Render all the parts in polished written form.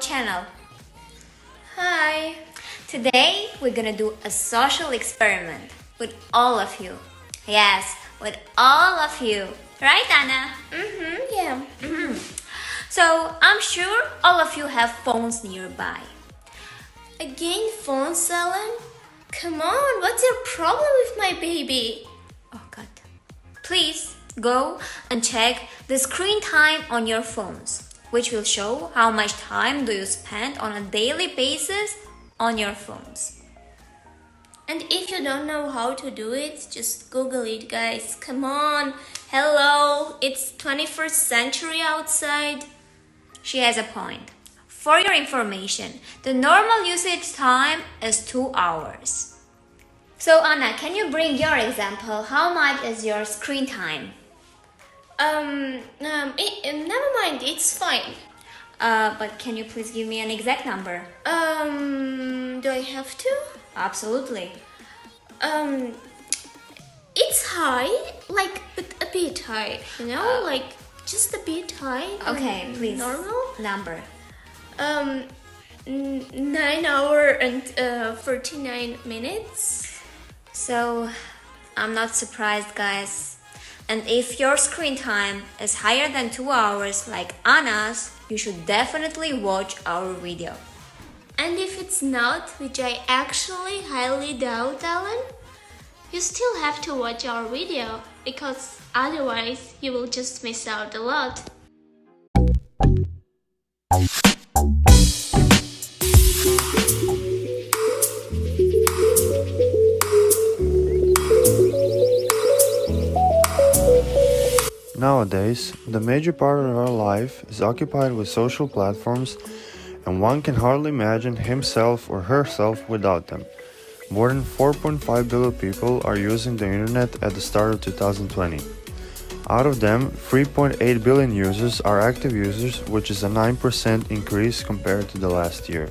channel. Hi! Today we're gonna do a social experiment with all of you. Yes, with all of you. Right, Anna? Yeah. So I'm sure all of you have phones nearby. Again, phones, Ellen? Come on, what's your problem with my baby? Oh God. Please go and check the screen time on your phones, which will show how much time do you spend on a daily basis on your phones. And if you don't know how to do it, just Google it, guys. Come on. Hello, it's 21st century outside. She has a point. For your information, the normal usage time is 2 hours. So Anna, can you bring your example? How much is your screen time? Never mind, it's fine. But can you please give me an exact number? Do I have to? Absolutely. It's high, but a bit high, just a bit high. Okay, please. Normal? Number. 9 hours and 49 minutes. So, I'm not surprised, guys. And if your screen time is higher than 2 hours like Anna's, you should definitely watch our video. And if it's not, which I actually highly doubt, Alan, you still have to watch our video, because otherwise you will just miss out a lot. Nowadays, the major part of our life is occupied with social platforms, and one can hardly imagine himself or herself without them. More than 4.5 billion people are using the internet at the start of 2020. Out of them, 3.8 billion users are active users, which is a 9% increase compared to the last year.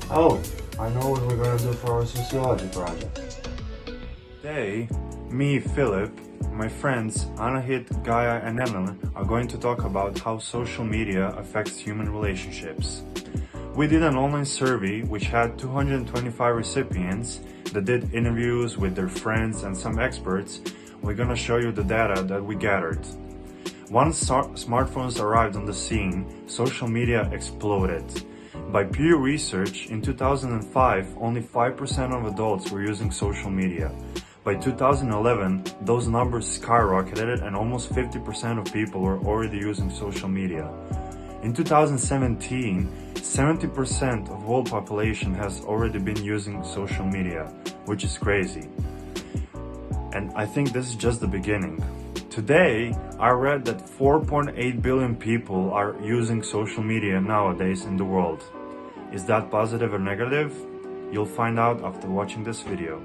Oh, I know what we're gonna do for our sociology project. Today, me, Philip, my friends Anahit, Gaia and Ellen are going to talk about how social media affects human relationships. We did an online survey which had 225 recipients that did interviews with their friends and some experts. We're gonna show you the data that we gathered. Once smartphones arrived on the scene, social media exploded. By Pew Research, in 2005, only 5% of adults were using social media. By 2011, those numbers skyrocketed and almost 50% of people were already using social media. In 2017, 70% of world population has already been using social media, which is crazy. And I think this is just the beginning. Today, I read that 4.8 billion people are using social media nowadays in the world. Is that positive or negative? You'll find out after watching this video.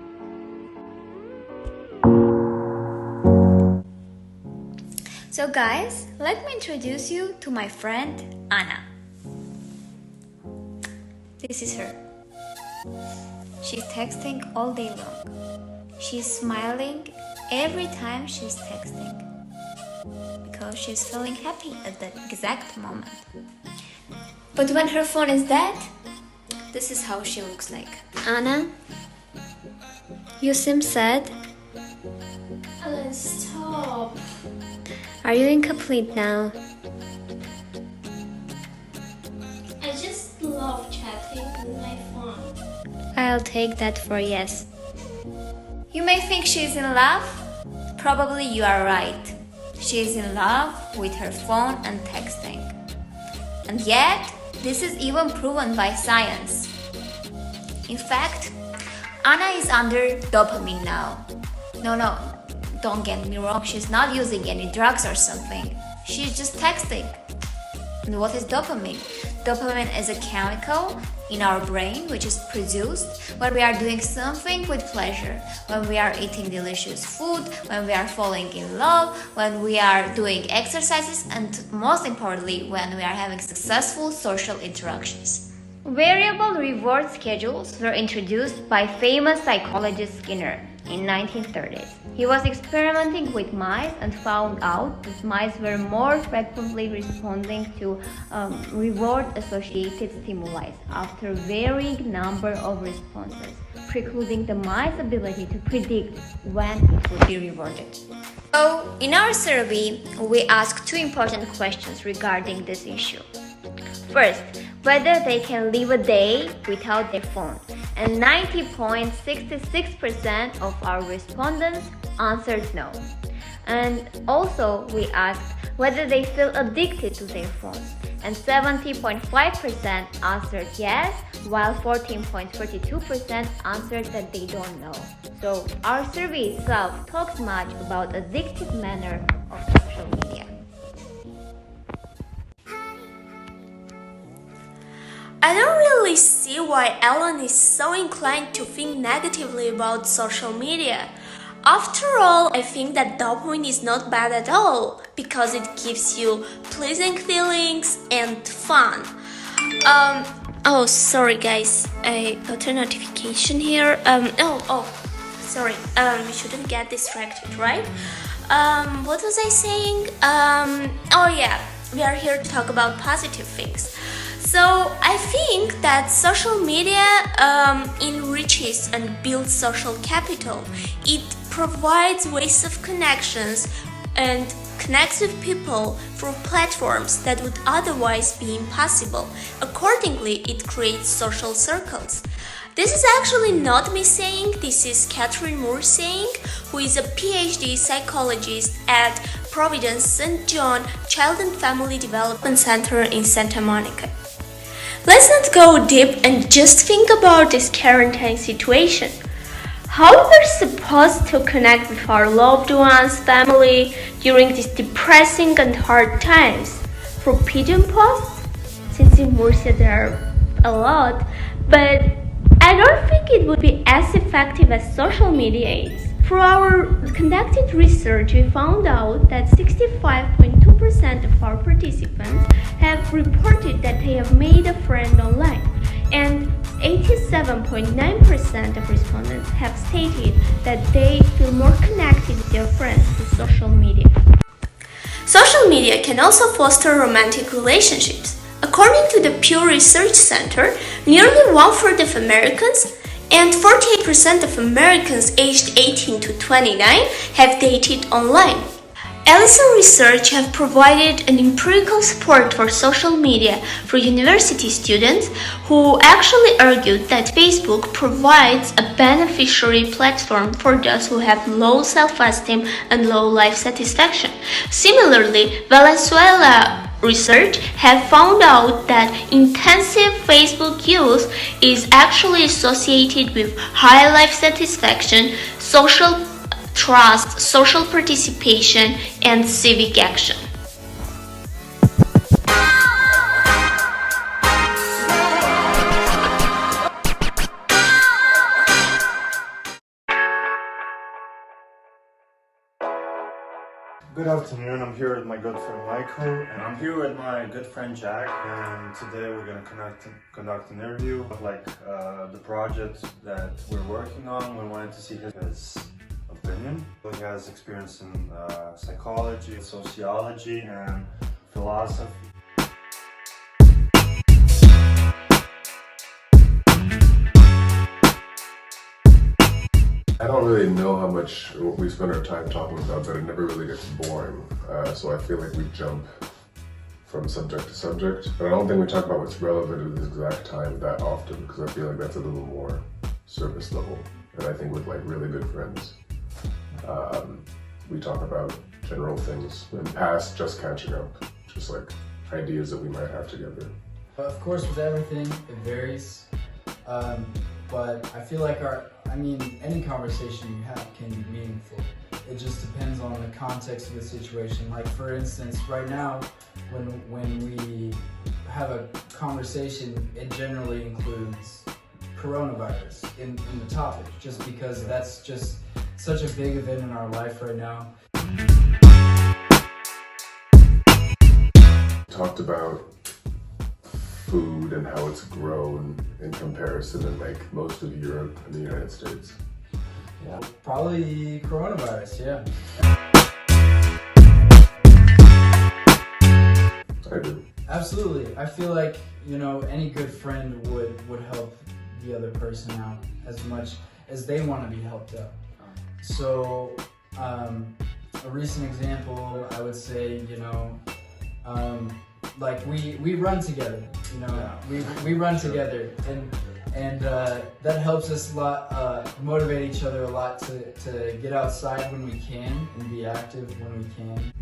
So guys, let me introduce you to my friend Anna. This is her. She's texting all day long. She's smiling every time she's texting because she's feeling happy at that exact moment. But when her phone is dead, this is how she looks like. Anna, you seem sad. Alan, stop. Are you incomplete now? I just love chatting with my phone. I'll take that for yes. You may think she's in love. Probably you are right. She's in love with her phone and texting. And yet, this is even proven by science. In fact, Anna is under dopamine now. No, don't get me wrong, she's not using any drugs or something. She's just texting. And what is dopamine? Dopamine is a chemical in our brain which is produced when we are doing something with pleasure, when we are eating delicious food, when we are falling in love, when we are doing exercises, and most importantly, when we are having successful social interactions. Variable reward schedules were introduced by famous psychologist Skinner. in 1930s. He was experimenting with mice and found out that mice were more frequently responding to reward-associated stimuli after a varying number of responses, precluding the mice's ability to predict when it would be rewarded. So, in our survey, we asked two important questions regarding this issue. First, whether they can live a day without their phone, and 90.66% of our respondents answered no. And also, we asked whether they feel addicted to their phones, and 70.5% answered yes, while 14.42% answered that they don't know. So, our survey itself talks much about addictive manner of social media. I don't really see why Ellen is so inclined to think negatively about social media. After all, I think that dopamine is not bad at all because it gives you pleasing feelings and fun. Oh, sorry guys, I got a notification here. Sorry, we shouldn't get distracted, right? What was I saying? Oh yeah, we are here to talk about positive things. So I think that social media enriches and builds social capital. It provides ways of connections and connects with people through platforms that would otherwise be impossible. Accordingly, it creates social circles. This is actually not me saying, this is Catherine Moore saying, who is a PhD psychologist at Providence St. John Child and Family Development Center in Santa Monica. Let's not go deep and just think about this quarantine situation. How we're supposed to connect with our loved ones, family, during these depressing and hard times? Through pigeon posts? Since in Murcia there are a lot, but I don't think it would be as effective as social media is. Through our conducted research, we found out that 65.2% of our participants have reported that they have made a friend online, and 87.9% of respondents have stated that they feel more connected with their friends through social media. Social media can also foster romantic relationships. According to the Pew Research Center, nearly 1/3 of Americans and 48% of Americans aged 18 to 29 have dated online. Ellison Research have provided an empirical support for social media for university students who actually argued that Facebook provides a beneficiary platform for those who have low self-esteem and low life satisfaction. Similarly, Venezuela research have found out that intensive Facebook use is actually associated with high life satisfaction, social trust, social participation, and civic action. Good afternoon, I'm here with my good friend Michael, and I'm here with my good friend Jack, and today we're going to conduct an interview of the project that we're working on. We wanted to see his opinion. He has experience in psychology, sociology, and philosophy. I don't really know how much we spend our time talking about, but it never really gets boring. So I feel like we jump from subject to subject, but I don't think we talk about what's relevant at this exact time that often, because I feel like that's a little more surface level. And I think with really good friends, we talk about general things in past, just catching up, just ideas that we might have together. Of course, with everything, it varies. But I feel like any conversation you have can be meaningful. It just depends on the context of the situation. Like for instance, right now, when we have a conversation, it generally includes coronavirus in the topic, just because that's just such a big event in our life right now. Talked about food and how it's grown in comparison in most of Europe and the United States. Probably coronavirus, yeah. I do. Absolutely. I feel like, you know, any good friend would help the other person out as much as they want to be helped out. So, a recent example, I would say, you know, like we run together, you know, we run together, and that helps us a lot, motivate each other a lot to get outside when we can and be active when we can.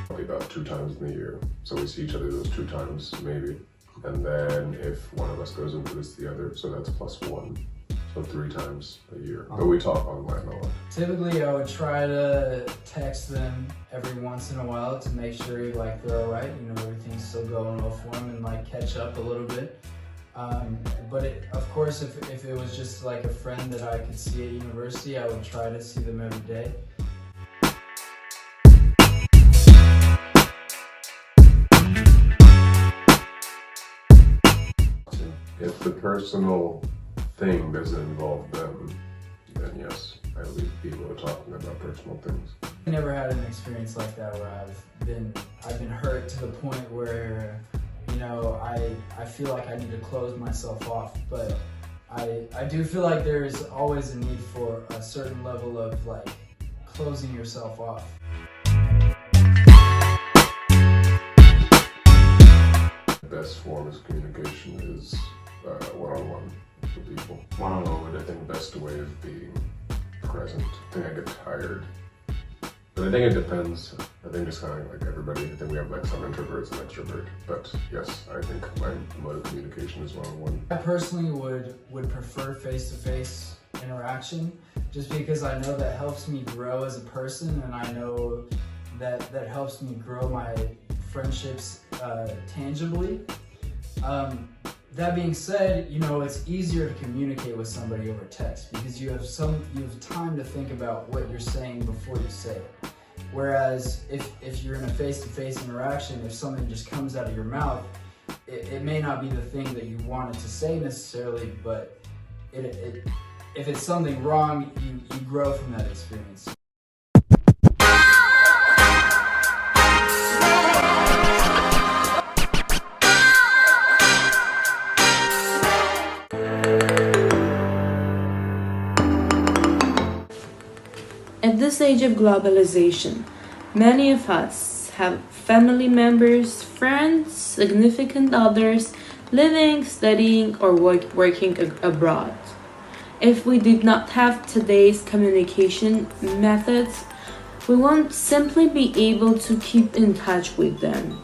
Probably about 2 times in the year. So we see each other those 2 times, maybe. And then if one of us goes and visits the other, so that's +1. So 3 times a year. But we talk online a lot. Typically, I would try to text them every once in a while to make sure like they're all right, you know, everything's still going well for them, and like catch up a little bit. But of course, if it was just like a friend that I could see at university, I would try to see them every day. If the personal thing doesn't involve them, then yes, I will be able to talk to them about personal things. I never had an experience like that where I've been hurt to the point where, you know, I feel like I need to close myself off, but I do feel like there's always a need for a certain level of like closing yourself off. The best form of communication is one-on-one with people. One-on-one. I think the best way of being present. I think I get tired. But I think it depends. I think it's kind of like everybody. I think we have like some introverts and extroverts. But yes, I think my mode of communication is one-on-one. I personally would prefer face-to-face interaction just because I know that helps me grow as a person, and I know that helps me grow my friendships tangibly. That being said, you know, it's easier to communicate with somebody over text because you have time to think about what you're saying before you say it. Whereas if you're in a face-to-face interaction, if something just comes out of your mouth, it may not be the thing that you wanted to say necessarily, but if it's something wrong, you grow from that experience. At this age of globalization, many of us have family members, friends, significant others living, studying, or working abroad. If we did not have today's communication methods, we won't simply be able to keep in touch with them.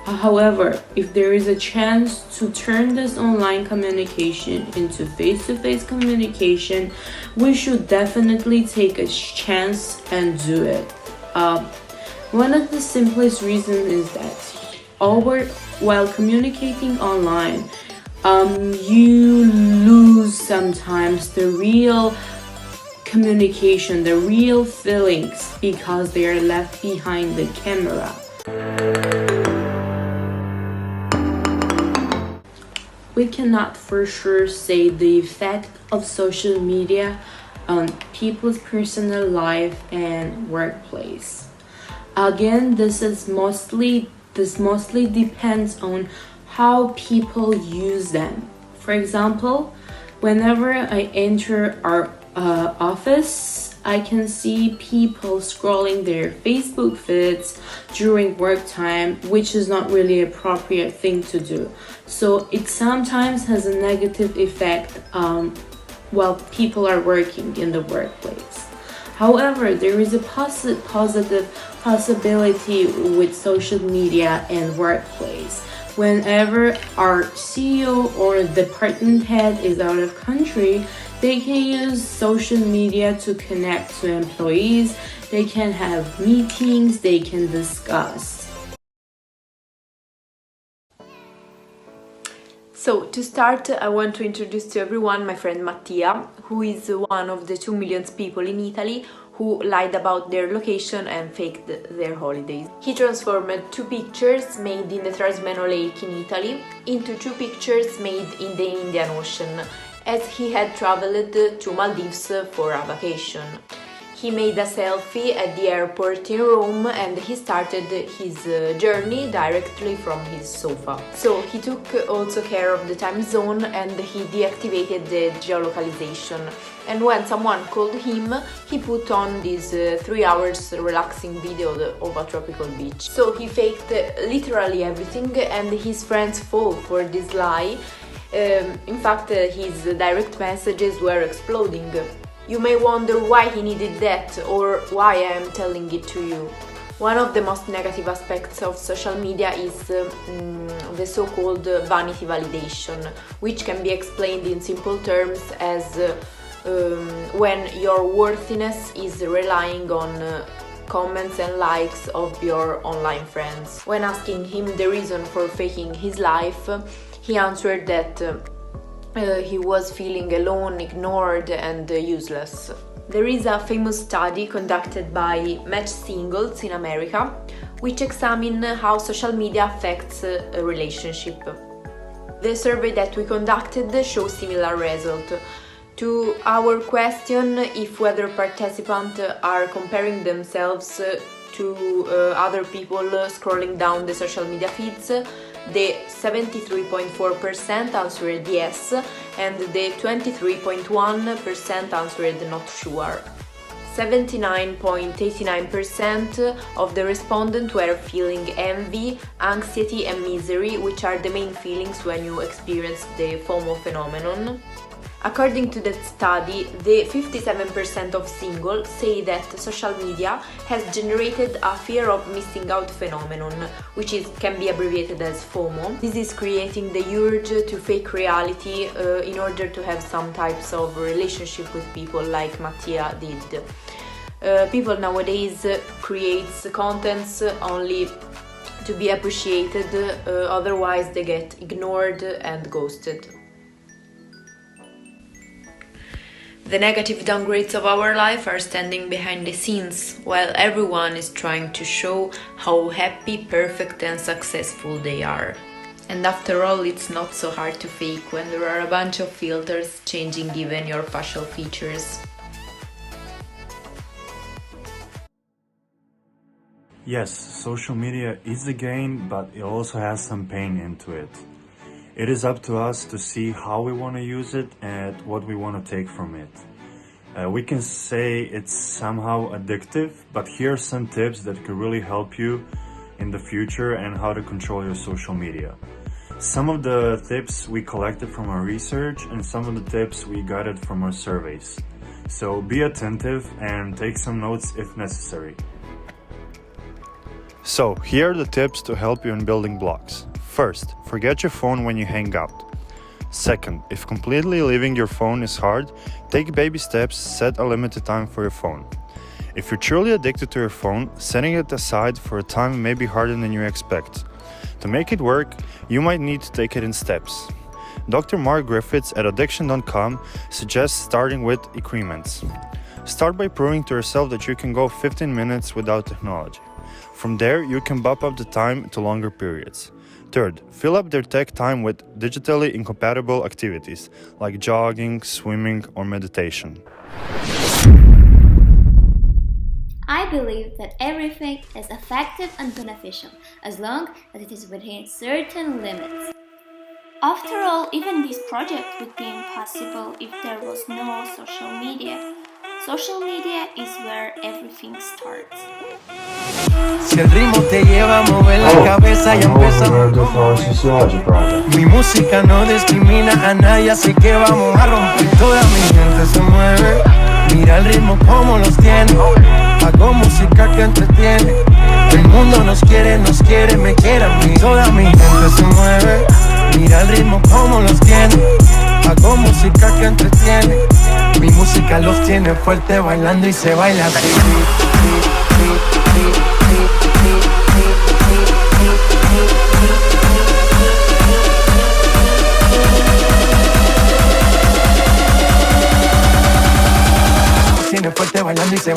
However, if there is a chance to turn this online communication into face-to-face communication, we should definitely take a chance and do it. One of the simplest reasons is that while communicating online, you lose sometimes the real communication, the real feelings, because they are left behind the camera. We cannot for sure say the effect of social media on people's personal life and workplace. Again, this mostly depends on how people use them. For example, whenever I enter our office, I can see people scrolling their Facebook feeds during work time, which is not really an appropriate thing to do. So it sometimes has a negative effect while people are working in the workplace. However, there is a positive possibility with social media and workplace. Whenever our CEO or department head is out of country, they can use social media to connect to employees. They can have meetings, they can discuss. So, to start, I want to introduce to everyone my friend Mattia, who is one of the 2 million people in Italy who lied about their location and faked their holidays. He transformed 2 pictures made in the Trasmeno Lake in Italy into 2 pictures made in the Indian Ocean, as he had traveled to Maldives for a vacation. He made a selfie at the airport in Rome and he started his journey directly from his sofa. So he took also care of the time zone and he deactivated the geolocalization. And when someone called him, he put on this 3 hours relaxing video of a tropical beach. So he faked literally everything and his friends fall for this lie. In fact, his direct messages were exploding. You may wonder why he needed that or why I am telling it to you. One of the most negative aspects of social media is the so-called vanity validation, which can be explained in simple terms as when your worthiness is relying on comments and likes of your online friends. When asking him the reason for faking his life, he answered that he was feeling alone, ignored and useless. There is a famous study conducted by Match Singles in America, which examined how social media affects a relationship. The survey that we conducted shows similar result. To our question if whether participants are comparing themselves to other people scrolling down the social media feeds, the 73.4% answered yes and the 23.1% answered not sure. 79.89% of the respondents were feeling envy, anxiety and misery, which are the main feelings when you experience the FOMO phenomenon. According to that study, the 57% of singles say that social media has generated a fear of missing out phenomenon, which can be abbreviated as FOMO. This is creating the urge to fake reality in order to have some types of relationship with people like Mattia did. People nowadays creates contents only to be appreciated, otherwise they get ignored and ghosted. The negative downgrades of our life are standing behind the scenes, while everyone is trying to show how happy, perfect and successful they are. And after all, it's not so hard to fake when there are a bunch of filters changing even your facial features. Yes, social media is a gain, but it also has some pain into it. It is up to us to see how we want to use it and what we want to take from it. We can say it's somehow addictive, but here are some tips that could really help you in the future and how to control your social media. Some of the tips we collected from our research and some of the tips we got from our surveys. So be attentive and take some notes if necessary. So, here are the tips to help you in building blocks. First, forget your phone when you hang out. Second, if completely leaving your phone is hard, take baby steps, set a limited time for your phone. If you're truly addicted to your phone, setting it aside for a time may be harder than you expect. To make it work, you might need to take it in steps. Dr. Mark Griffiths at Addiction.com suggests starting with increments. Start by proving to yourself that you can go 15 minutes without technology. From there, you can bump up the time to longer periods. Third, fill up their tech time with digitally incompatible activities like jogging, swimming, or meditation. I believe that everything is effective and beneficial as long as it is within certain limits. After all, even this project would be impossible if there was no social media. Social media is where everything starts. Si el ritmo te lleva a mover la cabeza y empezamos. Mi música no discrimina a nadie, así que vamos a romper. Toda mi gente se mueve. Mira el ritmo como los tiene. Hago música que entretiene. El mundo nos quiere, me quiere a mí. Toda mi gente se mueve. Mira el ritmo como los tiene. Hago música que entretiene. Mi música los tiene fuerte bailando y se baila así. bailando y se